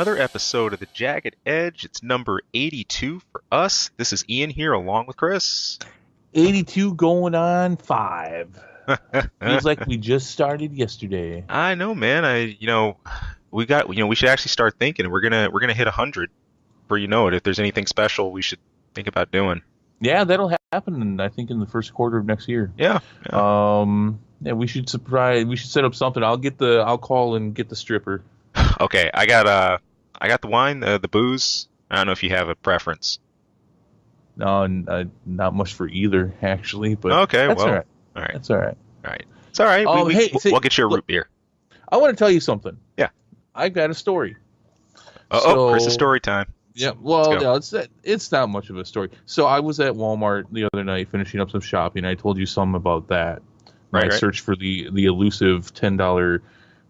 another episode of the Jagged Edge. It's number 82 for us. This is Ian here along with Chris. 82 going on 5. Feels like we just started yesterday. I know, man. We should actually start thinking. We're gonna hit 100 before you know it. If there's anything special, we should think about doing. Yeah, that'll happen. I think in the first quarter of next year. Yeah. Yeah, we should set up something. I'll call and get the stripper. Okay, I got the wine, the booze. I don't know if you have a preference. No, not much for either, actually. But okay, that's well, all right. All right. That's all right. All right. It's all right. We'll get you a root beer. I want to tell you something. Yeah. I've got a story. Chris's story time. Yeah, well, no, it's not much of a story. So I was at Walmart the other night finishing up some shopping. I told you something about that. Right. I searched for the elusive $10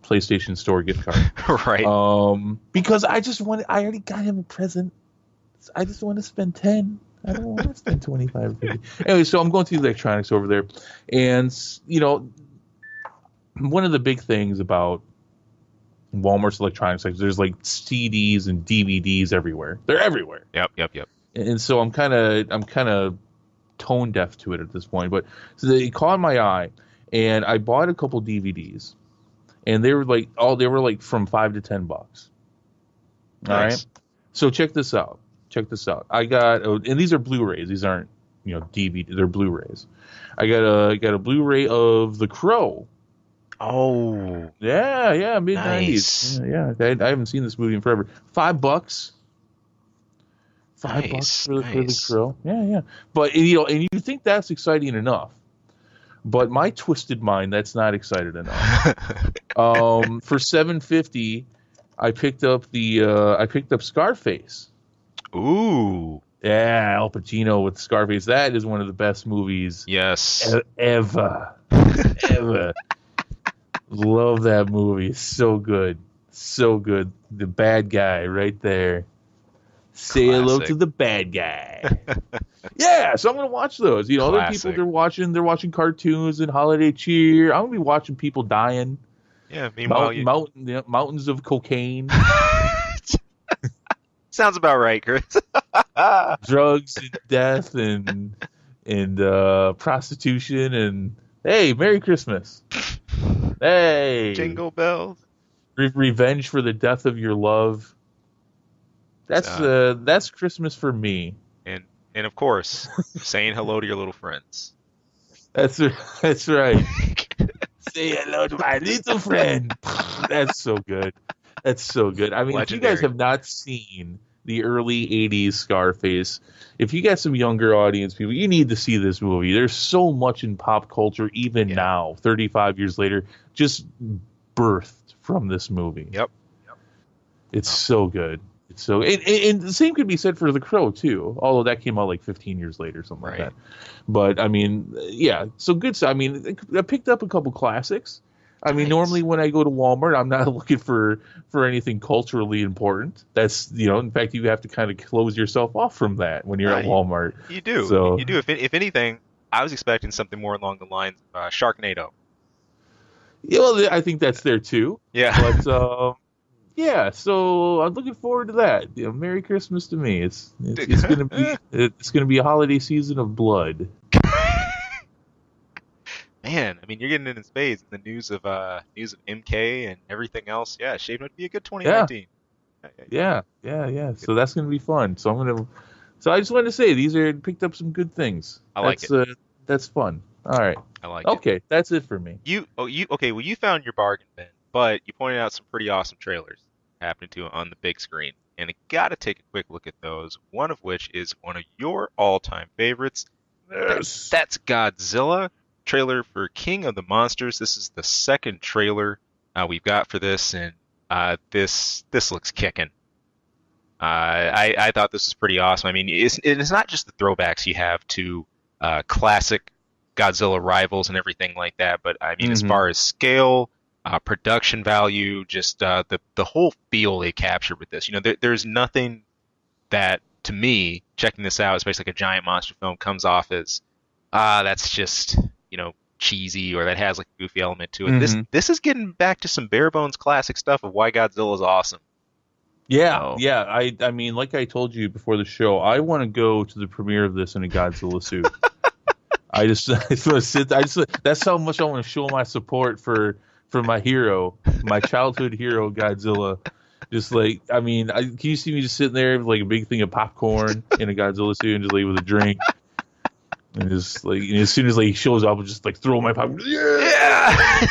PlayStation Store gift card. Right. Because I already got him a present. I just want to spend 10. I don't want to spend 25 or 50. Anyway, so I'm going through the electronics over there, and one of the big things about Walmart's electronics, like there's like CDs and DVDs everywhere. They're everywhere. Yep. And so I'm kind of tone deaf to it at this point. But so they caught my eye, and I bought a couple DVDs, and they were like from $5 to $10. All right. So check this out. I got, and these are Blu-rays. These aren't DVD. They're Blu-rays. I got a Blu-ray of The Crow. Oh, yeah, mid-90s. Nice. Yeah, I haven't seen this movie in forever. $5. $5 Nice. for The Crow. Yeah. But and you think that's exciting enough, but my twisted mind, that's not excited enough. For $7.50, I picked up Scarface. Ooh. Yeah, Al Pacino with Scarface. That is one of the best movies. Yes. Ever. Love that movie. So good. The bad guy right there. Say hello to the bad guy. Yeah, so I'm gonna watch those. Other people they're watching cartoons and holiday cheer. I'm gonna be watching people dying. Yeah, meanwhile mountains of cocaine. Sounds about right, Chris. Drugs and death and prostitution and hey, Merry Christmas. Hey, Jingle bells. Revenge for the death of your love. That's Christmas for me. And of course, saying hello to your little friends. That's right. Say hello to my little friend. That's so good. I mean, Legendary. If you guys have not seen the early 80s Scarface, if you got some younger audience people, you need to see this movie. There's so much in pop culture, even now, 35 years later, just birthed from this movie. Yep. It's so good. It's so, and the same could be said for The Crow too, although that came out like 15 years later, something like that. But I mean, yeah, so good. I mean, I picked up a couple classics. I mean, normally when I go to Walmart, I'm not looking for anything culturally important. That's, in fact, you have to kind of close yourself off from that when you're at Walmart. You do. So, you do. If anything, I was expecting something more along the lines of Sharknado. Yeah, well, I think that's there too. Yeah. But yeah, so I'm looking forward to that. Merry Christmas to me. It's gonna be a holiday season of blood. Man, I mean, you're getting it in spades. The news of MK and everything else. Yeah, it's shaping up to be a good 2019. Yeah. So that's gonna be fun. So I just wanted to say picked up some good things. I like it. That's fun. All right. I like it. Okay, that's it for me. Well, you found your bargain bin, but you pointed out some pretty awesome trailers happening to on the big screen, and I gotta take a quick look at those. One of which is one of your all-time favorites. Yes. That's Godzilla. Trailer for King of the Monsters. This is the second trailer we've got for this, and this looks kicking. I thought this was pretty awesome. I mean, it's not just the throwbacks you have to classic Godzilla rivals and everything like that, but I mean, as far as scale, production value, just the whole feel they captured with this. There's nothing that, to me, checking this out, especially like a giant monster film, comes off as that's just cheesy, or that has like a goofy element to it. This is getting back to some bare bones classic stuff of why Godzilla is awesome. Yeah, So yeah. I mean, like I told you before the show, I want to go to the premiere of this in a Godzilla suit. I just want to sit. That's how much I want to show my support for my hero, my childhood hero, Godzilla. Just like, I mean, can you see me just sitting there with like a big thing of popcorn in a Godzilla suit and just like with a drink, and just like, and as soon as like he shows up, I'll just like throw my popcorn. yeah.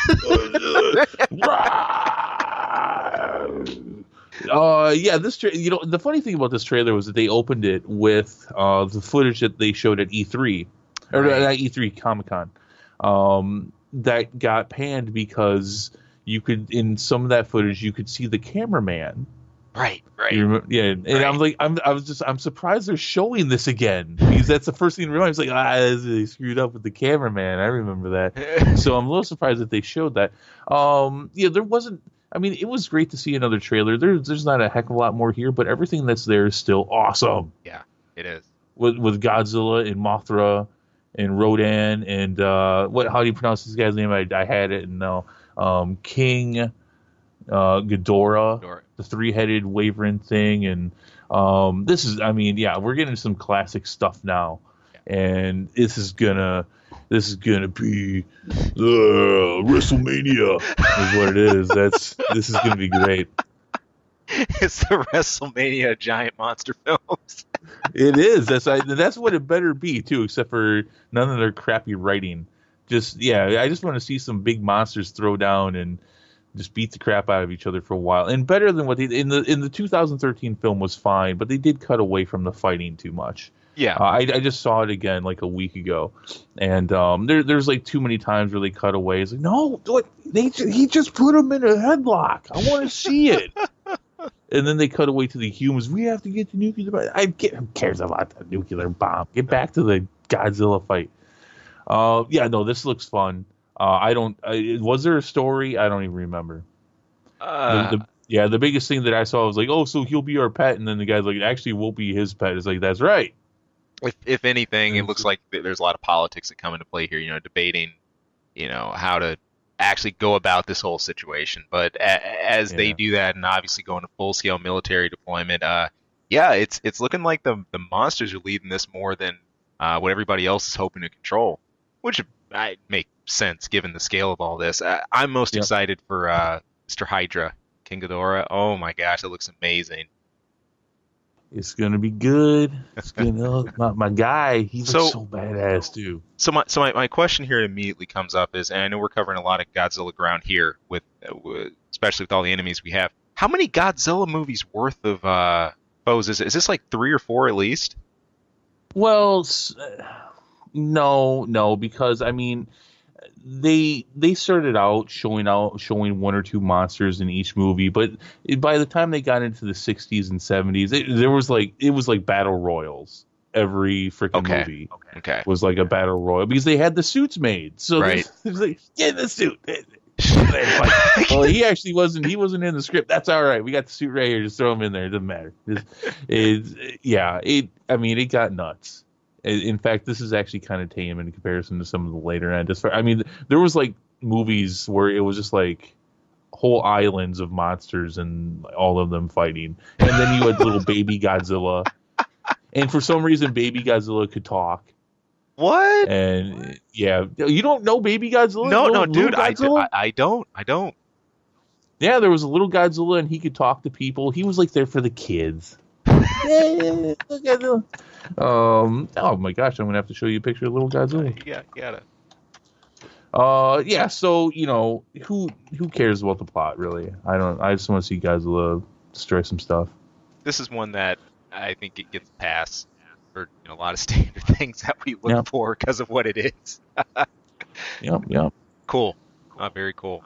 Yeah, the funny thing about this trailer was that they opened it with the footage that they showed at E3 or Right. at E3 Comic-Con, that got panned because you could, in some of that footage, you could see the cameraman. Right. Right. You remember, yeah, and Right. I'm like, I'm surprised they're showing this again, because that's the first thing to remind me. It's like, they screwed up with the cameraman. I remember that. So I'm a little surprised that they showed that. Yeah, there wasn't. I mean, it was great to see another trailer. There's not a heck of a lot more here, but everything that's there is still awesome. Yeah, it is. With Godzilla and Mothra and Rodan and how do you pronounce this guy's name? I had it and no, King Ghidorah, the three-headed wyvern thing, and this is, I mean, yeah, we're getting some classic stuff now, and this is gonna be WrestleMania is what it is. This is gonna be great. It's the WrestleMania giant monster films. It is. That's what it better be too, except for none of their crappy writing. Just, yeah, I just want to see some big monsters throw down and just beat the crap out of each other for a while. And better than what they in the 2013 film was fine, but they did cut away from the fighting too much. Yeah. I just saw it again like a week ago, and there's like too many times where they cut away. It's like, no, what, he just put him in a headlock. I want to see it. And then they cut away to the humans. We have to get the nuclear bomb. Who cares about the nuclear bomb? Get back to the Godzilla fight. Yeah, no, this looks fun. Was there a story? I don't even remember. The biggest thing that I saw was like, oh, so he'll be our pet, and then the guy's like, actually, we'll be his pet. It's like, that's right. If anything, it looks like there's a lot of politics that come into play here. Debating, how to actually go about this whole situation. But as they do that, and obviously go into full scale military deployment, yeah, it's looking like the monsters are leading this more than what everybody else is hoping to control, which makes sense given the scale of all this. I'm most excited for Mr. Hydra, King Ghidorah. Oh my gosh, it looks amazing. It's gonna be good. It's gonna my guy. He looks so badass too. So my question here immediately comes up is, and I know we're covering a lot of Godzilla ground here, with especially with all the enemies we have. How many Godzilla movies worth of foes is it? Is this like 3 or 4 at least? Well, no, because I mean, they started out showing 1 or 2 monsters in each movie, but by the time they got into the 60s and 70s, it was like battle royals. Every freaking movie was like a battle royal because they had the suits made. So it was like, get in the suit. Well, he actually wasn't in the script. That's all right. We got the suit right here. Just throw him in there. It doesn't matter. I mean, it got nuts. In fact, this is actually kind of tame in comparison to some of the later end. I mean, there was like movies where it was just like whole islands of monsters and all of them fighting, and then you had little baby Godzilla, and for some reason, baby Godzilla could talk. What? And yeah, you don't know baby Godzilla? No, dude, I don't. Yeah, there was a little Godzilla, and he could talk to people. He was like there for the kids. Yeah, look at them. Oh my gosh, I'm gonna have to show you a picture of little Godzilla. Yeah, got it. Yeah. So who cares about the plot really? I just want to see Godzilla destroy some stuff. This is one that I think it gets a pass for a lot of standard things that we look for because of what it is. Yep. Cool. Very cool.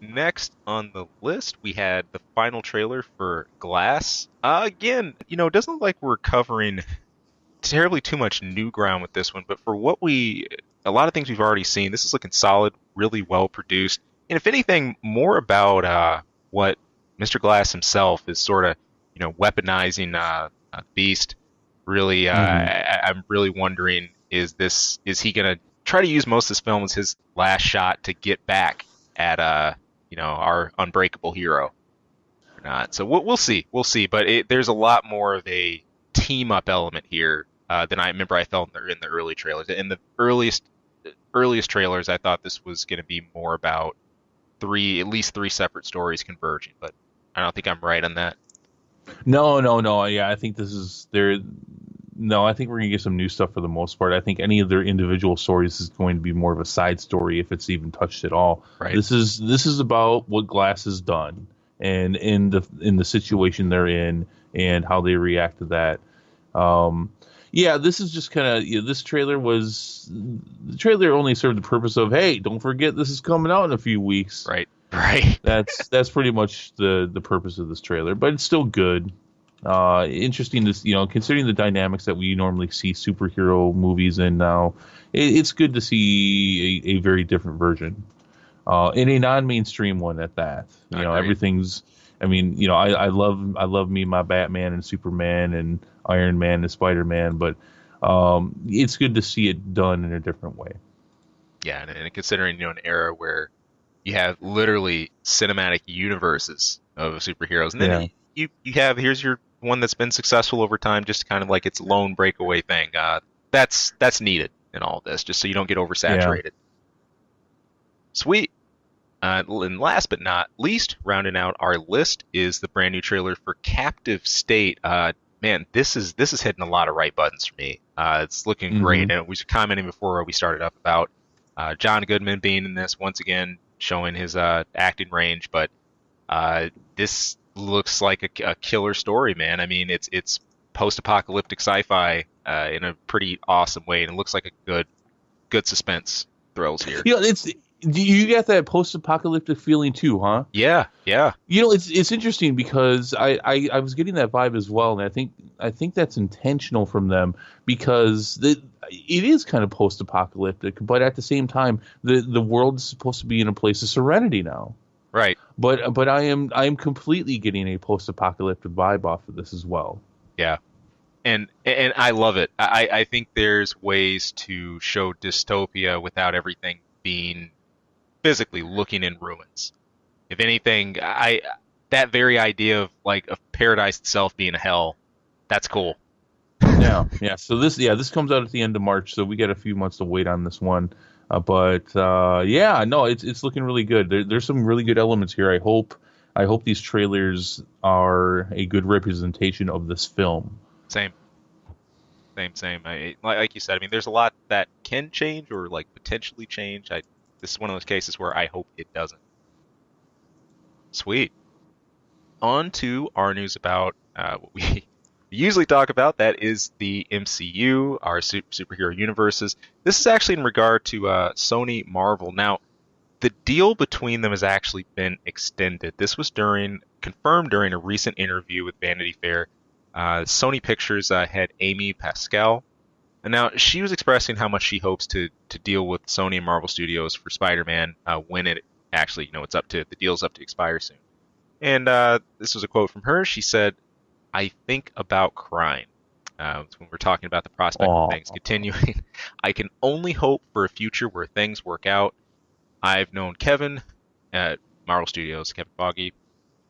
Next on the list, we had the final trailer for Glass. Again, it doesn't look like we're covering terribly too much new ground with this one, but for a lot of things we've already seen, this is looking solid, really well produced, and if anything, more about what Mr. Glass himself is sort of, weaponizing Beast. Really, I'm really wondering, is he gonna try to use most of this film as his last shot to get back at our unbreakable hero? not. So we'll see. We'll see. But there's a lot more of a team up element here than I remember I felt in the early trailers. In the earliest trailers, I thought this was going to be more about at least three separate stories converging. But I don't think I'm right on that. No. Yeah, I think this is there. No, I think we're gonna get some new stuff for the most part. I think any of their individual stories is going to be more of a side story if it's even touched at all. Right. This is about what Glass has done and in the situation they're in and how they react to that. Yeah, this is just kind of this trailer only served the purpose of, hey, don't forget this is coming out in a few weeks. Right. That's pretty much the purpose of this trailer, but it's still good. Interesting to considering the dynamics that we normally see superhero movies in now, it's good to see a very different version, in a non-mainstream one at that. Everything's. I mean, I love me my Batman and Superman and Iron Man and Spider-Man, but it's good to see it done in a different way. Yeah, and considering an era where you have literally cinematic universes of superheroes, and then you have here's your one that's been successful over time, just kind of like its lone breakaway thing. That's needed in all this, just so you don't get oversaturated. Yeah. Sweet. And last but not least, rounding out our list is the brand new trailer for Captive State. Man, this is hitting a lot of right buttons for me. It's looking great, and we were commenting before we started up about John Goodman being in this once again, showing his acting range. But this looks like a killer story, man. I mean, it's post-apocalyptic sci-fi in a pretty awesome way, and it looks like a good suspense thrills here. You get that post-apocalyptic feeling too, huh? Yeah. It's interesting because I was getting that vibe as well, and I think that's intentional from them because it is kind of post-apocalyptic, but at the same time, the world is supposed to be in a place of serenity now. Right. But I am completely getting a post-apocalyptic vibe off of this as well. Yeah. And I love it. I think there's ways to show dystopia without everything being physically looking in ruins. If anything, that very idea of paradise itself being a hell, that's cool. Yeah. So this comes out at the end of March, so we got a few months to wait on this one. It's looking really good. There's some really good elements here. I hope these trailers are a good representation of this film. Same. Like you said, I mean, there's a lot that can change or potentially change. This is one of those cases where I hope it doesn't. Sweet. On to our news about what we usually talk about. That is the MCU, our superhero universes. This is actually in regard to Sony Marvel. Now, the deal between them has actually been extended. This was confirmed during a recent interview with Vanity Fair. Sony Pictures head Amy Pascal. And now she was expressing how much she hopes to deal with Sony and Marvel Studios for Spider-Man when it actually, the deal's up to expire soon. And this was a quote from her. She said, "I think about crying." When we're talking about the prospect of things continuing, "I can only hope for a future where things work out. I've known Kevin at Marvel Studios, Kevin Feige,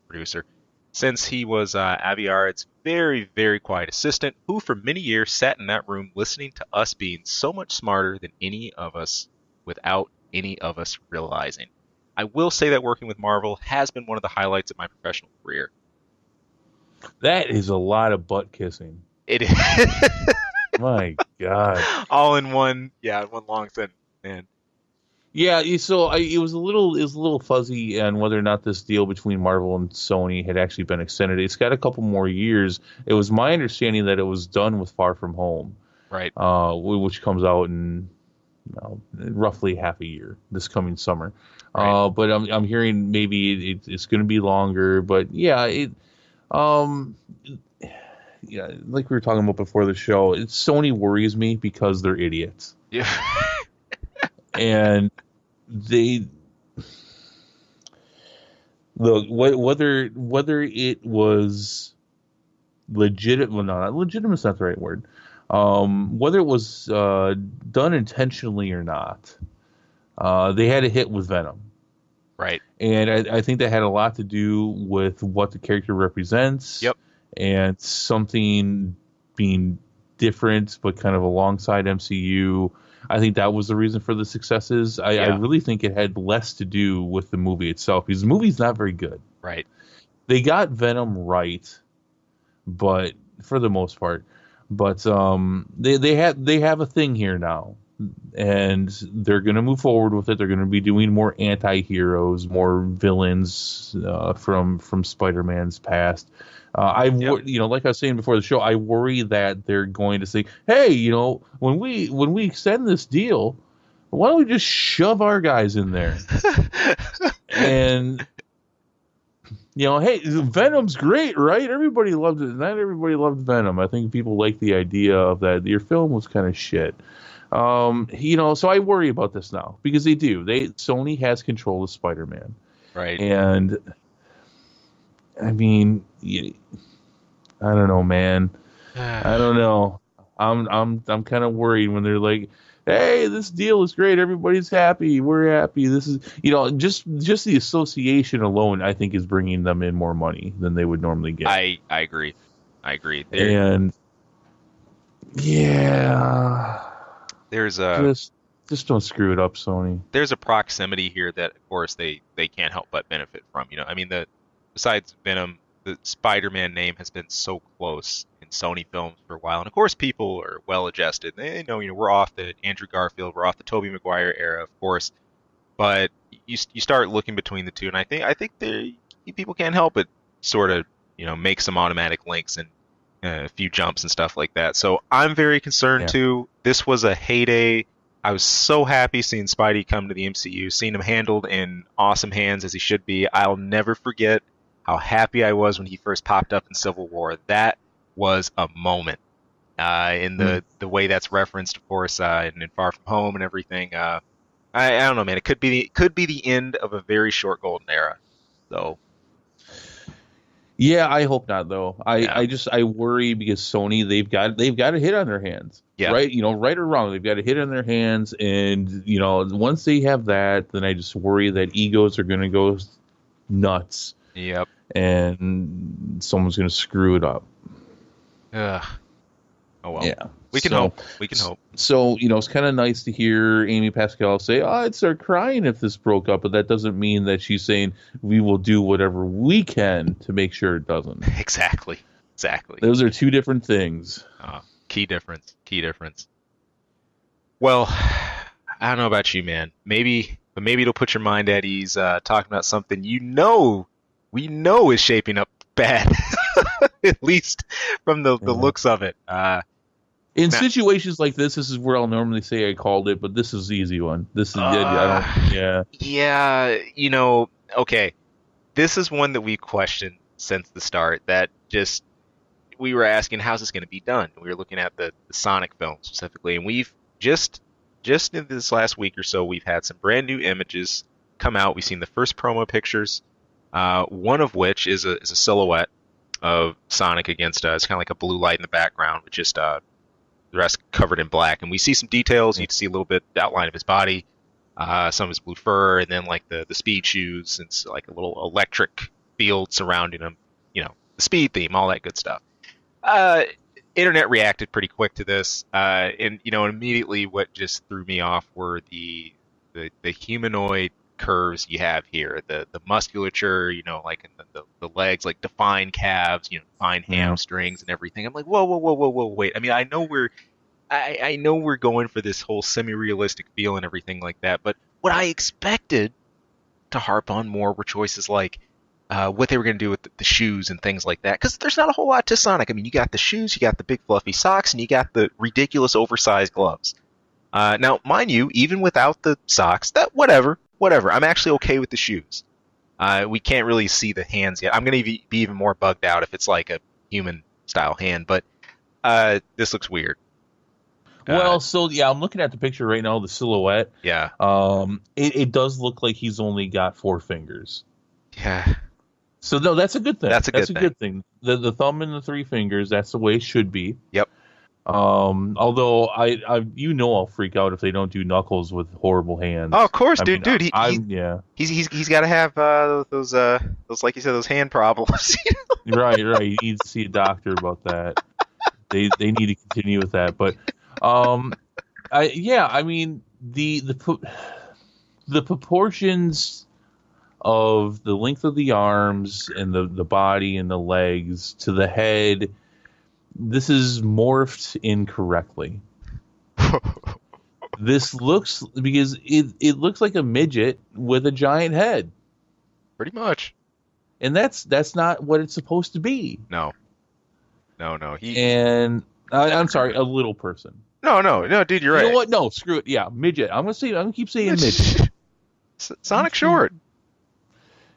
producer, since he was Avi Arad's very, very quiet assistant, who for many years sat in that room listening to us being so much smarter than any of us without any of us realizing. I will say that working with Marvel has been one of the highlights of my professional career." That is a lot of butt kissing. It is. My God. All in one long sentence, man. Yeah, so it was a little fuzzy on whether or not this deal between Marvel and Sony had actually been extended. It's got a couple more years. It was my understanding that it was done with Far From Home, right? Which comes out in roughly half a year this coming summer. Right. But I'm hearing maybe it's going to be longer. But like we were talking about before the show, Sony worries me because they're idiots. Yeah. And they look whether it was legitimate. Well, no, not legitimate is not the right word. Whether it was done intentionally or not, they had a hit with Venom. Right. And I think that had a lot to do with what the character represents. Yep. And something being different, but kind of alongside MCU. I think that was the reason for the successes. I really think it had less to do with the movie itself, because the movie's not very good. Right. They got Venom right, but for the most part. But they have a thing here now, and they're going to move forward with it. They're going to be doing more anti-heroes, more villains from Spider-Man's past. Like I was saying before the show, I worry that they're going to say, "Hey, when we extend this deal, why don't we just shove our guys in there?" And hey, Venom's great, right? Everybody loved it. Not everybody loved Venom. I think people like the idea of that. Your film was kind of shit. So I worry about this now, because they do. Sony has control of Spider-Man, right? And I mean, I don't know, man. I don't know. I'm kind of worried when they're like, "Hey, this deal is great. Everybody's happy. We're happy." This is, just the association alone, I think, is bringing them in more money than they would normally get. I agree. And yeah, there's a just don't screw it up, Sony. There's a proximity here that, of course, they can't help but benefit from. I mean, besides Venom, the Spider-Man name has been so close in Sony films for a while, and of course, people are well-adjusted. They know, we're off the Andrew Garfield, we're off the Tobey Maguire era, of course, but you start looking between the two, and I think people can't help but sort of make some automatic links and a few jumps and stuff like that. So I'm very concerned too. This was a heyday. I was so happy seeing Spidey come to the MCU, seeing him handled in awesome hands as he should be. I'll never forget how happy I was when he first popped up in Civil War. That was a moment. In the way that's referenced, of course, in Far From Home and everything. I don't know, man. It could be the end of a very short golden era, though. Yeah, I hope not, though. I worry, because Sony, they've got a hit on their hands. Yeah. Right? Right or wrong, they've got a hit on their hands, and once they have that, then I just worry that egos are going to go nuts. Yep. And someone's going to screw it up. Ugh. Oh well. Yeah. We can hope. So, it's kind of nice to hear Amy Pascal say, "Oh, I'd start crying if this broke up," but that doesn't mean that she's saying we will do whatever we can to make sure it doesn't. Exactly. Those are two different things. Key difference. Well, I don't know about you, man. Maybe it'll put your mind at ease talking about something we know is shaping up bad, at least from the looks of it. In situations like this is where I'll normally say I called it, but this is the easy one. This is okay. This is one that we've questioned since the start. That just, we were asking, how's this going to be done? We were looking at the Sonic film specifically, and we've just in this last week or so, we've had some brand new images come out. We've seen the first promo pictures, one of which is a silhouette of Sonic against it's kind of like a blue light in the background with just the rest covered in black, and we see some details. You can see a little bit the outline of his body, some of his blue fur, and then like the speed shoes, and like a little electric field surrounding him. The speed theme, all that good stuff. Internet reacted pretty quick to this, and immediately what just threw me off were the humanoid curves you have here, the musculature, like in the legs, like defined calves, defined hamstrings and everything. I'm like, whoa, wait. I mean, I know we're going for this whole semi-realistic feel and everything like that, but what I expected to harp on more were choices like what they were going to do with the shoes and things like that, because there's not a whole lot to Sonic. I mean, you got the shoes, you got the big fluffy socks, and you got the ridiculous oversized gloves. Now, mind you, even without the socks, that whatever. I'm actually okay with the shoes. We can't really see the hands yet. I'm going to be even more bugged out if it's like a human-style hand, but this looks weird. Well, I'm looking at the picture right now, the silhouette. Yeah. It does look like he's only got 4 fingers. Yeah. So, no, that's a good thing. That's a good thing. The thumb and the 3 fingers, that's the way it should be. Yep. Although I'll freak out if they don't do Knuckles with horrible Oh, of hands. course, I dude, mean, dude. yeah. He's got to have those like you said those hand problems. Right. You need to see a doctor about that. They need to continue with that. But I mean the proportions of the length of the arms and the body and the legs to the head, this is morphed incorrectly. This looks, because it looks like a midget with a giant head. Pretty much. And that's not what it's supposed to be. No. I'm sorry, a little person. No, dude, you're right. You know what? No, screw it. Yeah, midget. I'm gonna keep saying midget. Sonic short.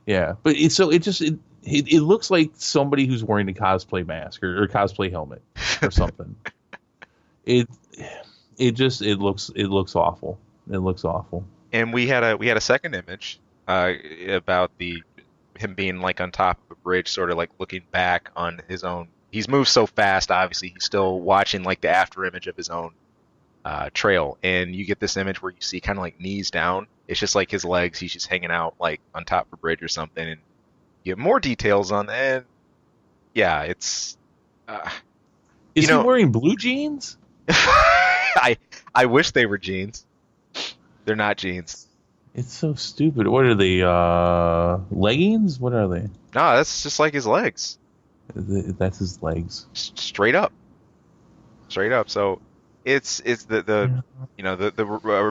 Yeah, but it looks like somebody who's wearing a cosplay mask or cosplay helmet or something. it looks awful. It looks awful. And we had a second image about him being like on top of a bridge, sort of like looking back on his own. He's moved so fast, obviously he's still watching like the after image of his own trail, and you get this image where you see kind of like knees down. It's just like his legs. He's just hanging out like on top of a bridge or something, and you have more details on that. Yeah, it's. Is he wearing blue jeans? I wish they were jeans. They're not jeans. It's so stupid. What are they? Leggings? What are they? No, that's just like his legs. That's his legs. Straight up. So it's the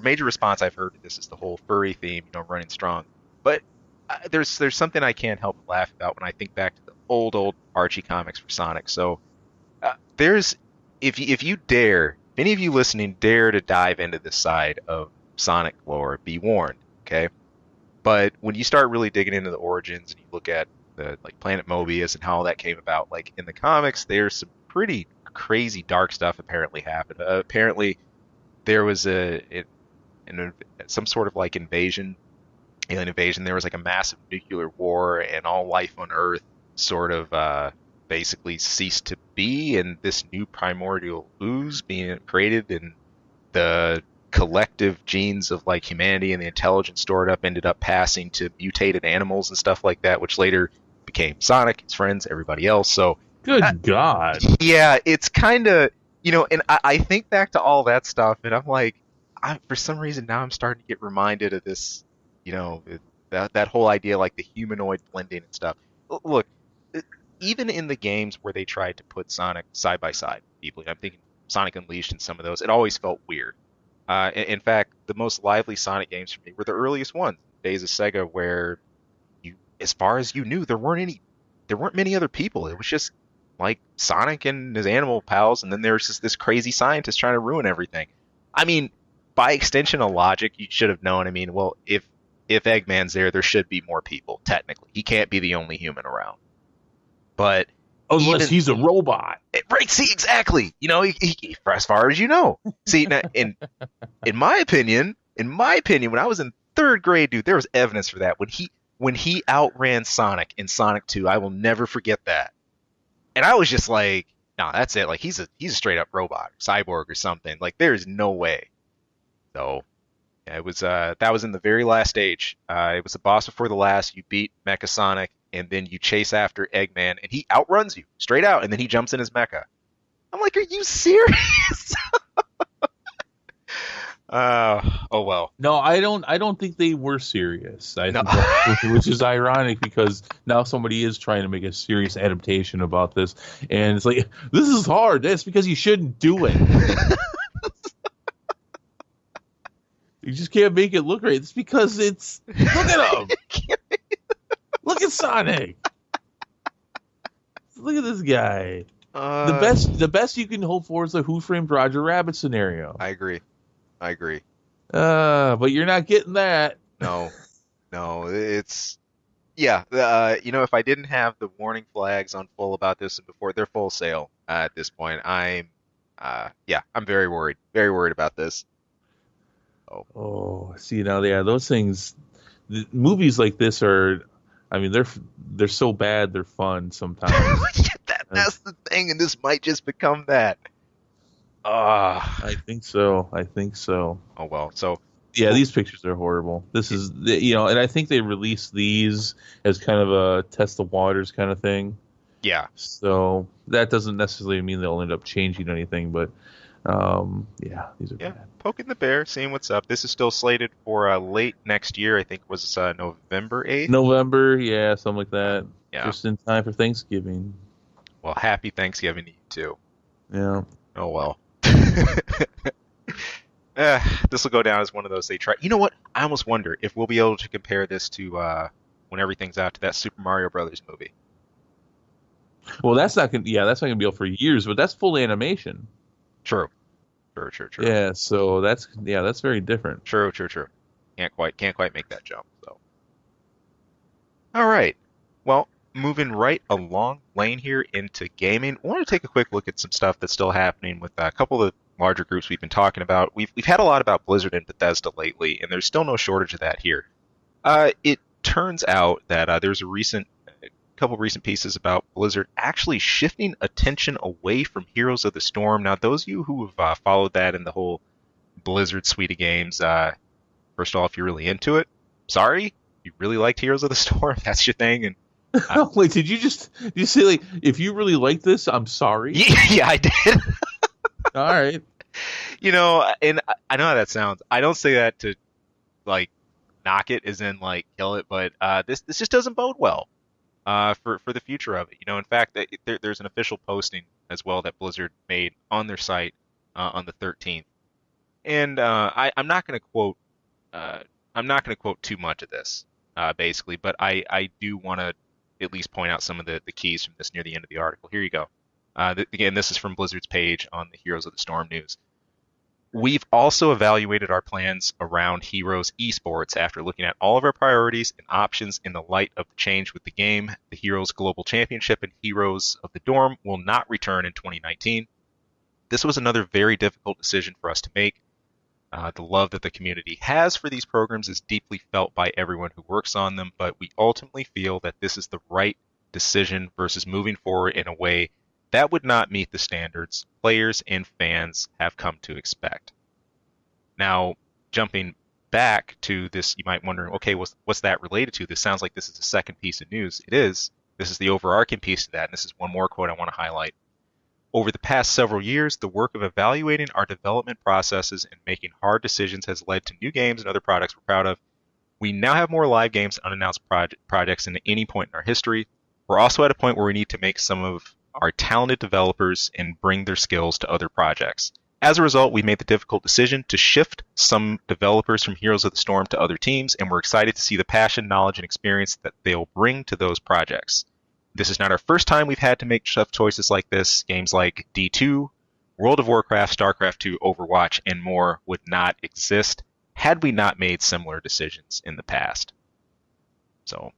major response I've heard to this is the whole furry theme, running strong. But there's something I can't help but laugh about when I think back to the old Archie comics for Sonic. So if any of you listening dare to dive into this side of Sonic lore, be warned, okay? But when you start really digging into the origins and you look at the like Planet Mobius and how all that came about, like in the comics, there's some pretty crazy dark stuff apparently happened. Apparently, there was some sort of like alien invasion. There was like a massive nuclear war, and all life on Earth sort of basically ceased to be, and this new primordial ooze being created, and the collective genes of like humanity and the intelligence stored up ended up passing to mutated animals and stuff like that, which later became Sonic, his friends, everybody else. So good God. Yeah, it's kind of, and I think back to all that stuff, and I'm like, for some reason now I'm starting to get reminded of this, that whole idea, like the humanoid blending and stuff. Look, even in the games where they tried to put Sonic side by side, people, I'm thinking Sonic Unleashed and some of those, it always felt weird. In fact, the most lively Sonic games for me were the earliest ones, days of Sega, where as far as you knew, there weren't many other people. It was just like Sonic and his animal pals, and then there's just this crazy scientist trying to ruin everything. I mean, by extension of logic, you should have known. I mean, well, if Eggman's there should be more people, technically. He can't be the only human around. But unless he's a robot. Right, see, exactly. He, as far as you know. See, now, in my opinion, when I was in third grade, dude, there was evidence for that. When he outran Sonic in Sonic 2, I will never forget that. And I was just like, no, that's it. Like, he's a straight up robot, cyborg or something. Like, there's no way. So, yeah, it was that was in the very last stage. It was the boss before the last. You beat Mecha Sonic, and then you chase after Eggman, and he outruns you straight out, and then he jumps in his mecha. I'm like, are you serious? Oh well. No, I don't think they were serious. No. Which is ironic, because now somebody is trying to make a serious adaptation about this, and it's like, this is hard. That's because you shouldn't do it. You just can't make it look right. It's because it's, look at him. Look at Sonic. Look at this guy. The best you can hope for is the Who Framed Roger Rabbit scenario. I agree. But you're not getting that. No, it's, yeah. If I didn't have the warning flags on full about this before, they're full sail at this point. I'm very worried about this. Oh, see, now, yeah, those things, movies like this are, I mean, they're so bad, they're fun sometimes. That's the thing, and this might just become that. Uh, I think so. I think so. oh well. So, Yeah, well, these pictures are horrible. You know, and I think they released these as kind of a test the waters kind of thing. yeah, So that doesn't necessarily mean they'll end up changing anything, but yeah, these are yeah. bad. Poking the bear, seeing what's up. This is still slated for late next year. I think was November 8th. November, yeah, something like Yeah, that. yeah. Just in time for Thanksgiving. Well, happy Thanksgiving to you too. Yeah. Oh well. Eh, this will go down as one of those they try. You know what? I almost wonder if we'll be able to compare this to when everything's out to that Super Mario Brothers movie. Well, that's not gonna. Yeah, that's not gonna be out for years, but that's full animation. True, true, true, true, Yeah, so that's very different. true, true, true. Can't quite make that jump. So, all right. Well, moving right along lane here into gaming. I want to take a quick look at some stuff that's still happening with a couple of the larger groups we've been talking about. We've had a lot about Blizzard and Bethesda lately, and there's still no shortage of that here. It turns out that there's a couple recent pieces about Blizzard actually shifting attention away from Heroes of the Storm. Now, those of you who have followed that in the whole Blizzard suite of games, first of all, if you're really into it, sorry, if you really liked Heroes of the Storm, that's your thing. And uh, Like, did you say like if you really like this, I'm sorry. yeah, yeah, I did. All right. And I know how that sounds. I don't say that to like knock it, as in like kill it, but this just doesn't bode well for the future of it. In fact, there's an official posting as well that Blizzard made on their site on the 13th, and I'm not going to quote uh, I'm not going to quote too much of this basically, but I do want to at least point out some of the keys from this near the end of the article. Here you go. Again, this is from Blizzard's page on the Heroes of the Storm news. We've also evaluated our plans around Heroes esports after looking at all of our priorities and options in the light of the change with the game. The Heroes Global Championship and Heroes of the Dorm will not return in 2019. This was another very difficult decision for us to make. The love that the community has for these programs is deeply felt by everyone who works on them, but we ultimately feel that this is the right decision versus moving forward in a way that would not meet the standards players and fans have come to expect. Now, jumping back to this, you might wonder, okay, what's that related to? This sounds like this is the second piece of news. It is. This is the overarching piece of that, and this is one more quote I want to highlight. Over the past several years, the work of evaluating our development processes and making hard decisions has led to new games and other products we're proud of. We now have more live games and unannounced projects than at any point in our history. We're also at a point where we need to make some of our talented developers and bring their skills to other projects. As a result, we made the difficult decision to shift some developers from Heroes of the Storm to other teams, and we're excited to see the passion, knowledge, and experience that they'll bring to those projects. This is not our first time we've had to make tough choices like this. Games like D2, World of Warcraft, StarCraft 2, Overwatch, and more would not exist had we not made similar decisions in the past. So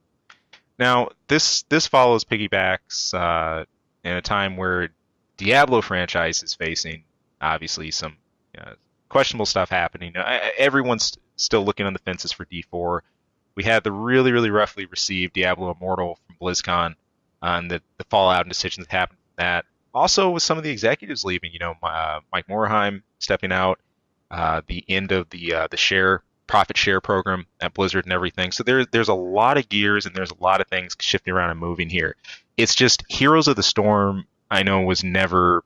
now this follows piggybacks in a time where Diablo franchise is facing obviously some questionable stuff happening. Everyone's still looking on the fences for D4. We had the really, really roughly received Diablo Immortal from BlizzCon, and the fallout and decisions that happened from that. Also, with some of the executives leaving, Mike Morhaime stepping out, the end of the profit share program at Blizzard and everything. So there's a lot of gears and there's a lot of things shifting around and moving here. It's just Heroes of the Storm, I know, was never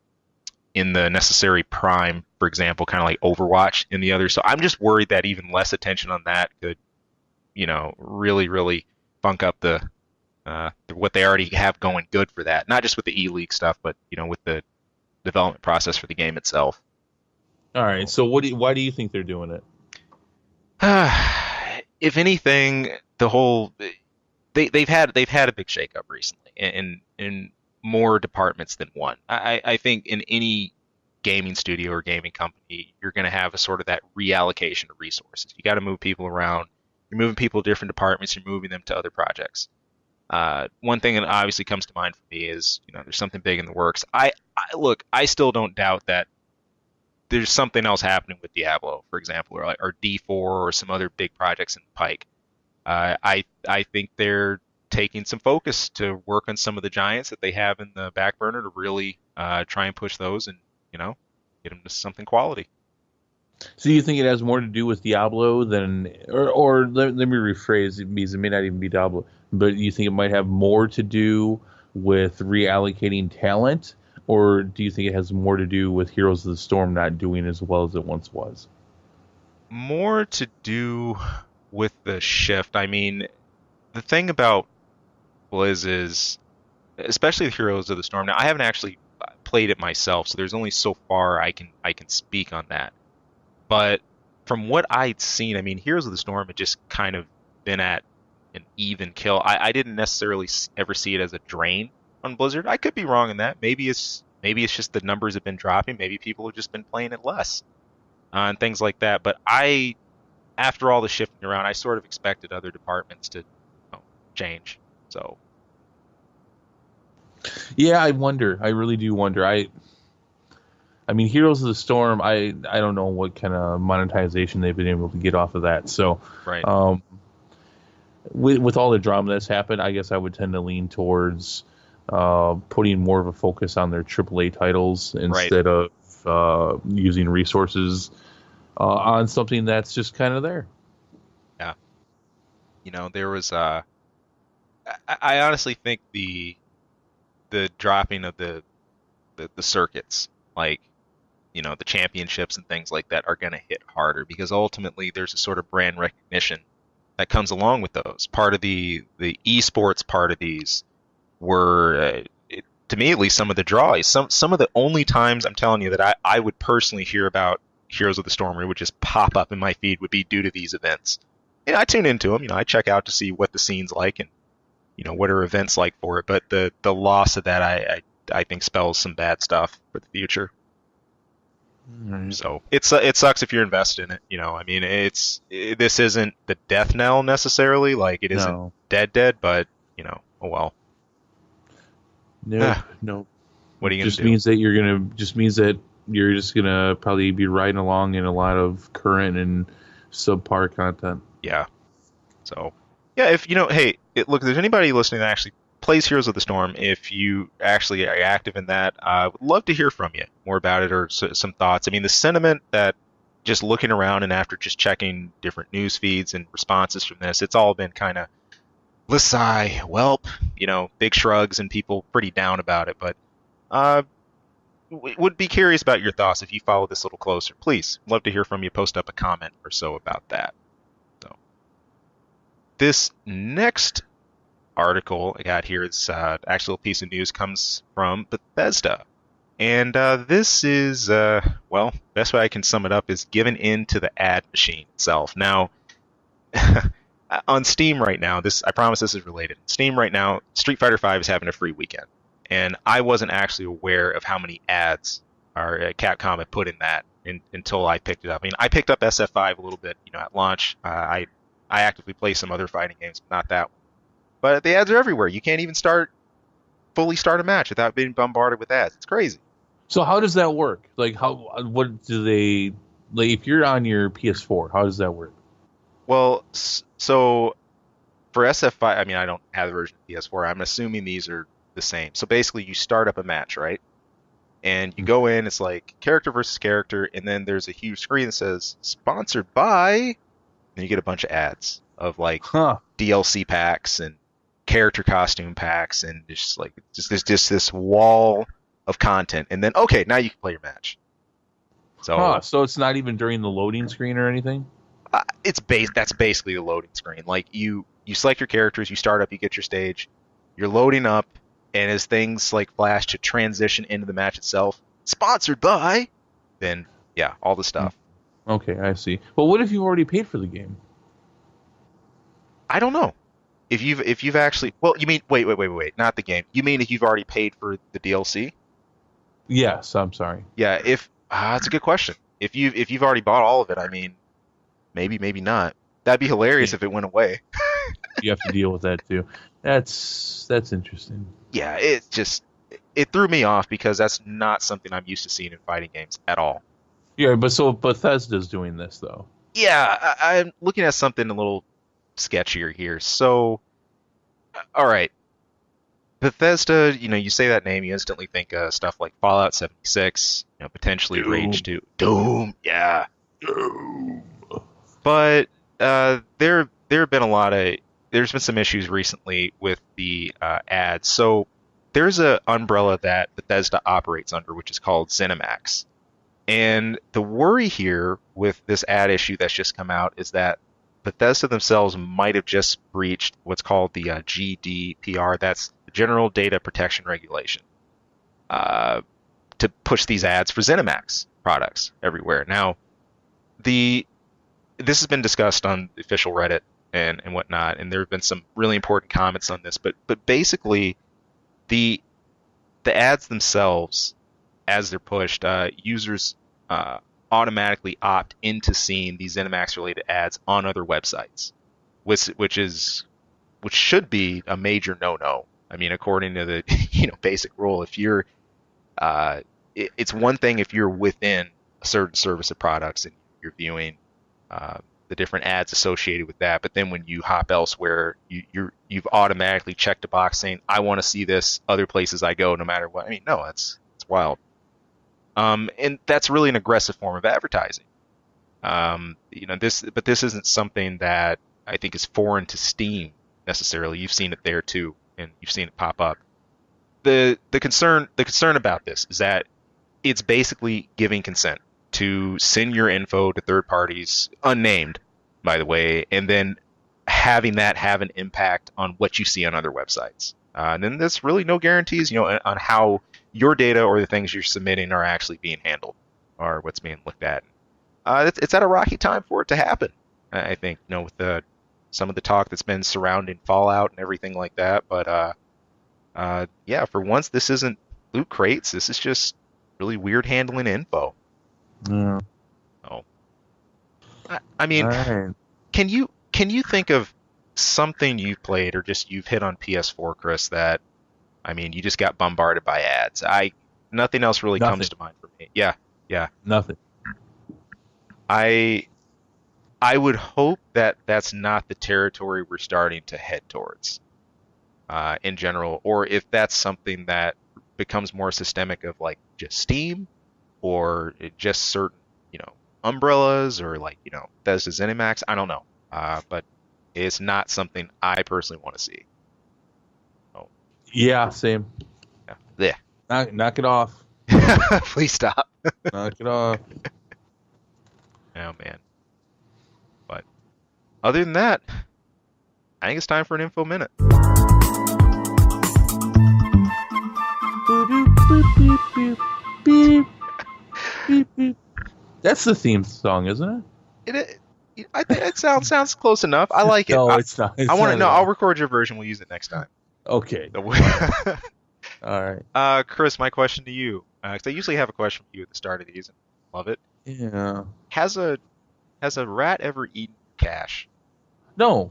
in the necessary prime, for example, kind of like Overwatch in the other. So I'm just worried that even less attention on that could, really, really bunk up what they already have going good for that. Not just with the E-League stuff, but with the development process for the game itself. All right. So why do you think they're doing it? If anything, they've had a big shakeup recently in more departments than one. I think in any gaming studio or gaming company, you're going to have a sort of that reallocation of resources. You got to move people around. You're moving people to different departments. You're moving them to other projects. One thing that obviously comes to mind for me is, there's something big in the works. Look, I still don't doubt that there's something else happening with Diablo, for example, or D4 or some other big projects in the pike. I think they're taking some focus to work on some of the giants that they have in the back burner to really try and push those and, get them to something quality. So you think it has more to do with Diablo than, or let me rephrase it because it may not even be Diablo, but you think it might have more to do with reallocating talent, or do you think it has more to do with Heroes of the Storm not doing as well as it once was? More to do with the shift. I mean, the thing about Blizz is, especially the Heroes of the Storm. Now, I haven't actually played it myself, so there's only so far I can speak on that. But from what I'd seen, I mean, Heroes of the Storm had just kind of been at an even kill. I didn't necessarily ever see it as a drain on Blizzard. I could be wrong in that. Maybe it's just the numbers have been dropping. Maybe people have just been playing it less and things like that. But after all the shifting around, I sort of expected other departments to change. So yeah, I wonder. I really do wonder. I mean, Heroes of the Storm. I don't know what kind of monetization they've been able to get off of that. So, right. With all the drama that's happened, I guess I would tend to lean towards putting more of a focus on their AAA titles instead of using resources on something that's just kind of there. Yeah. There was I honestly think the dropping of the circuits, like, the championships and things like that, are going to hit harder because ultimately there's a sort of brand recognition that comes along with those. Part of the esports part of these were, to me at least, some of the draws. Some of the only times, I'm telling you, that I would personally hear about Heroes of the Storm, or it would just pop up in my feed, would be due to these events. I tune into them. I check out to see what the scene's like and what are events like for it. But the loss of that, I think, spells some bad stuff for the future. Right. So it sucks if you're invested in it. I mean, this isn't the death knell necessarily. Like, it isn't dead, but oh well. No. What are you gonna do? Means that you're just gonna probably be riding along in a lot of current and subpar content. Yeah. So yeah, if hey, look, if there's anybody listening that actually plays Heroes of the Storm, if you actually are active in that, I would love to hear from you more about it, or some thoughts. I mean, the sentiment that, just looking around and after just checking different news feeds and responses from this, it's all been kind of, let's sigh, welp, big shrugs and people pretty down about it. But would be curious about your thoughts if you follow this a little closer. Please, love to hear from you. Post up a comment or so about that. So this next article I got here is actual piece of news, comes from Bethesda, and this is best way I can sum it up is giving in to the ad machine itself. Now, on Steam right now, I promise this is related. Steam right now, Street Fighter V is having a free weekend, and I wasn't actually aware of how many ads Capcom had put in that until I picked it up. I mean, I picked up SF5 a little bit, at launch. I actively play some other fighting games, but not that one. But the ads are everywhere. You can't even fully start a match without being bombarded with ads. It's crazy. So how does that work? Like, what do they, like, if you're on your PS4, how does that work? Well, so for SF5, I mean, I don't have the version of PS4. I'm assuming these are the same. So basically, you start up a match, right? And you go in, it's like character versus character, and then there's a huge screen that says sponsored by, and you get a bunch of ads of like DLC packs and character costume packs, and there's just this wall of content, and then okay, now you can play your match. So so it's not even during the loading screen or anything? That's basically the loading screen. Like, you select your characters, you start up, you get your stage, you're loading up, and as things like flash to transition into the match itself, sponsored by, then yeah, all the stuff. Okay, I see. But what if you've already paid for the game? I don't know. If you've actually, well, you mean wait, not the game. You mean if you've already paid for the DLC? Yes, I'm sorry. Yeah, that's a good question. If you've already bought all of it, I mean, maybe not. That'd be hilarious if it went away. You have to deal with that too. That's interesting. Yeah, it threw me off because that's not something I'm used to seeing in fighting games at all. Yeah, but so Bethesda's doing this though. Yeah, I'm looking at something a little sketchier here. So, all right. Bethesda, you say that name, you instantly think stuff like Fallout 76, potentially Rage Doom. 2, Doom, yeah. Doom. But there have been there's been some issues recently with the ads. So there's a umbrella that Bethesda operates under, which is called ZeniMax. And the worry here with this ad issue that's just come out is that Bethesda themselves might have just breached what's called the GDPR. That's the General Data Protection Regulation, uh, to push these ads for ZeniMax products everywhere. Now, the this has been discussed on the official Reddit and whatnot, and there have been some really important comments on this. But basically, the the ads themselves, as they're pushed, users automatically opt into seeing these ZeniMax related ads on other websites, which should be a major no-no. I mean, according to the basic rule, if you're it's one thing if you're within a certain service of products and you're viewing the different ads associated with that, but then when you hop elsewhere, you've automatically checked a box saying I want to see this other places I go, no matter what. I mean, no, it's wild. And that's really an aggressive form of advertising. This isn't something that I think is foreign to Steam necessarily. You've seen it there too, and you've seen it pop up. The concern about this is that it's basically giving consent to send your info to third parties, unnamed, by the way, and then having that have an impact on what you see on other websites. And then there's really no guarantees, on how your data or the things you're submitting are actually being handled or what's being looked at. It's at a rocky time for it to happen, I think, with some of the talk that's been surrounding Fallout and everything like that. But yeah, for once, this isn't loot crates. This is just really weird handling info. Yeah. Oh, I mean, All right. can you think of something you've played or just you've hit on PS4, Chris, that I mean you just got bombarded by ads? Nothing else really Nothing. comes to mind for me. Yeah, yeah. Nothing. I would hope that that's not the territory we're starting to head towards, in general, or if that's something that becomes more systemic of like just Steam or just certain, umbrellas or like, Bethesda ZeniMax. I don't know. But it's not something I personally want to see. Oh, Yeah, same. yeah. Knock it off. Please stop. Knock it off. Oh, man. But other than that, I think it's time for an info minute. That's the theme song, isn't it? I think it sounds close enough. I like it. No, it's not. It's I want to not know. at I'll all. record your version. We'll use it next time. Okay. So, All right. Chris, my question to you, because I usually have a question for you at the start of these, and love it. Yeah. Has a rat ever eaten cash? No.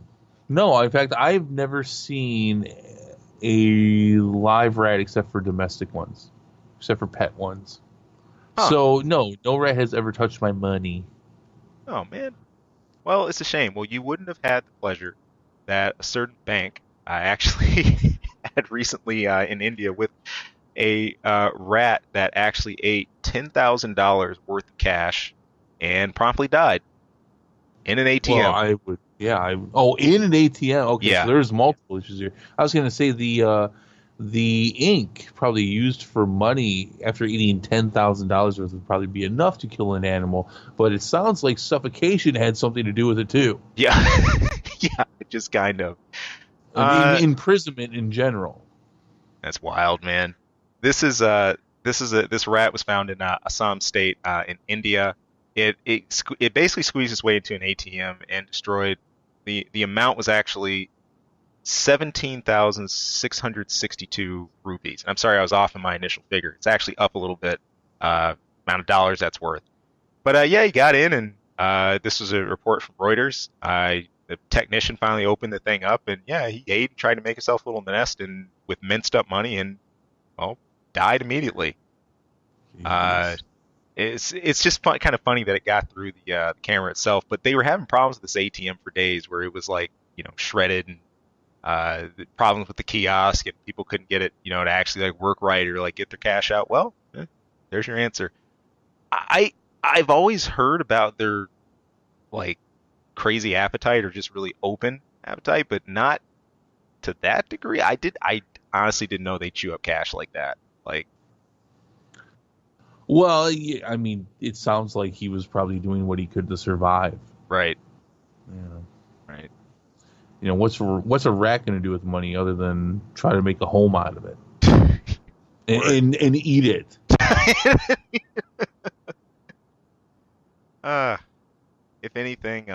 No. In fact, I've never seen a live rat except for domestic ones, except for pet ones. Huh. So no rat has ever touched my money. Oh man. Well, it's a shame. Well, you wouldn't have had the pleasure that a certain bank actually had recently in India with a rat that actually ate $10,000 worth of cash and promptly died in an ATM. Well, I would. Yeah. In an ATM. Okay. Yeah. So there's multiple issues here. I was going to say the ink probably used for money after eating $10,000 worth would probably be enough to kill an animal, but it sounds like suffocation had something to do with it too. Yeah, yeah, just kind of. Imprisonment in general. That's wild, man. This rat was found in Assam state in India. It basically squeezed its way into an ATM and destroyed the amount was actually 17,662 rupees. I'm sorry, I was off in my initial figure. It's actually up a little bit, amount of dollars that's worth. But yeah, he got in, and this was a report from Reuters. The technician finally opened the thing up, and yeah, he ate and tried to make himself a little nest, and with minced up money, and died immediately. It's just kind of funny that it got through the camera itself. But they were having problems with this ATM for days, where it was like shredded and The problems with the kiosk and people couldn't get it, to actually like work right or like get their cash out. Well, there's your answer. I've always heard about their like crazy appetite or just really open appetite, but not to that degree. I honestly didn't know they chew up cash like that. Like, well, yeah, I mean, it sounds like he was probably doing what he could to survive. right, Right. What's a rat going to do with money other than try to make a home out of it and eat it? If anything,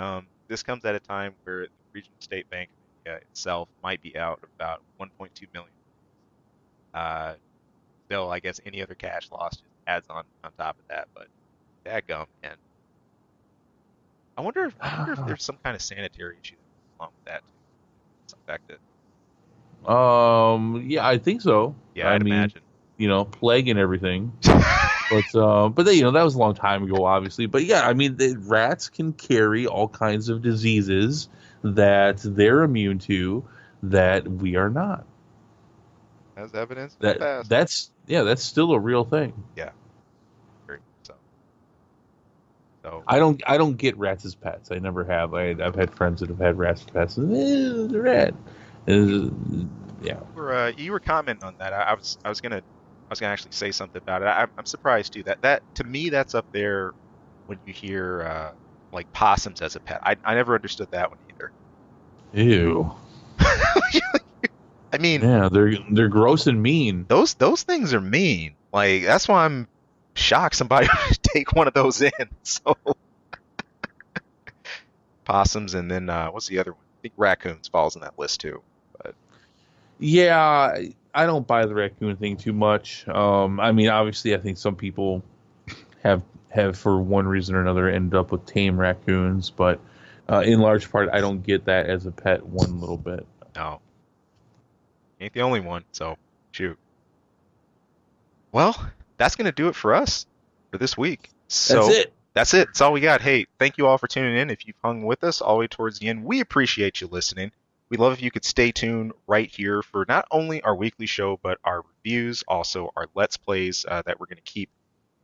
this comes at a time where the Regional State Bank itself might be out about 1.2 million. Still, I guess any other cash loss just adds on top of that. But dadgum, man. I wonder if there's some kind of sanitary issue along with that too. It's affected. Yeah, I think so. Yeah, I'd imagine. Plague and everything. But that was a long time ago, obviously. But yeah, I mean, the rats can carry all kinds of diseases that they're immune to that we are not. As evidence in the past. That's still a real thing. Yeah. So I don't get rats as pets. I never have. I've had friends that have had rats as pets. And the rat. Yeah. You were commenting on that. I was gonna actually say something about it. I'm surprised too. That to me that's up there when you hear like possums as a pet. I never understood that one either. Ew. I mean, yeah, they're gross and mean. Those things are mean. Like that's why I'm shocked somebody would take one of those in. So possums, and then what's the other one? I think raccoons falls in that list too. But yeah, I don't buy the raccoon thing too much. I mean, obviously, I think some people have for one reason or another ended up with tame raccoons, but in large part, I don't get that as a pet one little bit. No, ain't the only one. So shoot. Well, that's gonna do it for us for this week. So that's it. That's it. That's all we got. Hey, thank you all for tuning in. If you've hung with us all the way towards the end, we appreciate you listening. We'd love if you could stay tuned right here for not only our weekly show, but our reviews, also our Let's Plays that we're going to keep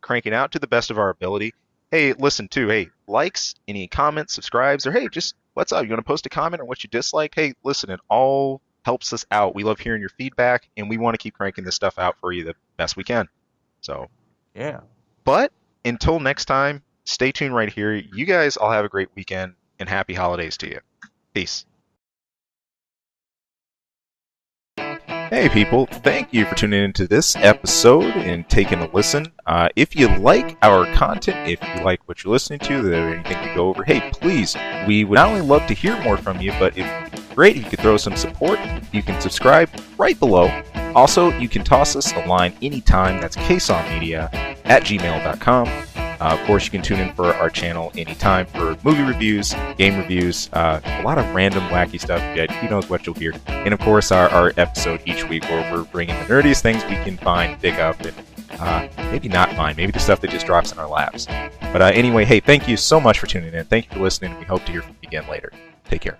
cranking out to the best of our ability. Hey, listen, too. Hey, likes, any comments, subscribes, or hey, just what's up? You want to post a comment on what you dislike? Hey, listen, it all helps us out. We love hearing your feedback, and we want to keep cranking this stuff out for you the best we can. So, yeah. But until next time, stay tuned right here. You guys all have a great weekend, and happy holidays to you. Peace. Hey people, thank you for tuning into this episode and taking a listen. If you like our content, if you like what you're listening to, or anything we go over, hey, please, we would not only love to hear more from you, but it's great if you could throw some support. You can subscribe right below. Also, you can toss us a line anytime. That's ksawmedia@gmail.com. Of course, you can tune in for our channel anytime for movie reviews, game reviews, a lot of random wacky stuff. Who knows what you'll hear. And of course, our episode each week where we're bringing the nerdiest things we can find, dig up, and maybe not find. Maybe the stuff that just drops in our laps. But anyway, hey, thank you so much for tuning in. Thank you for listening. We hope to hear from you again later. Take care.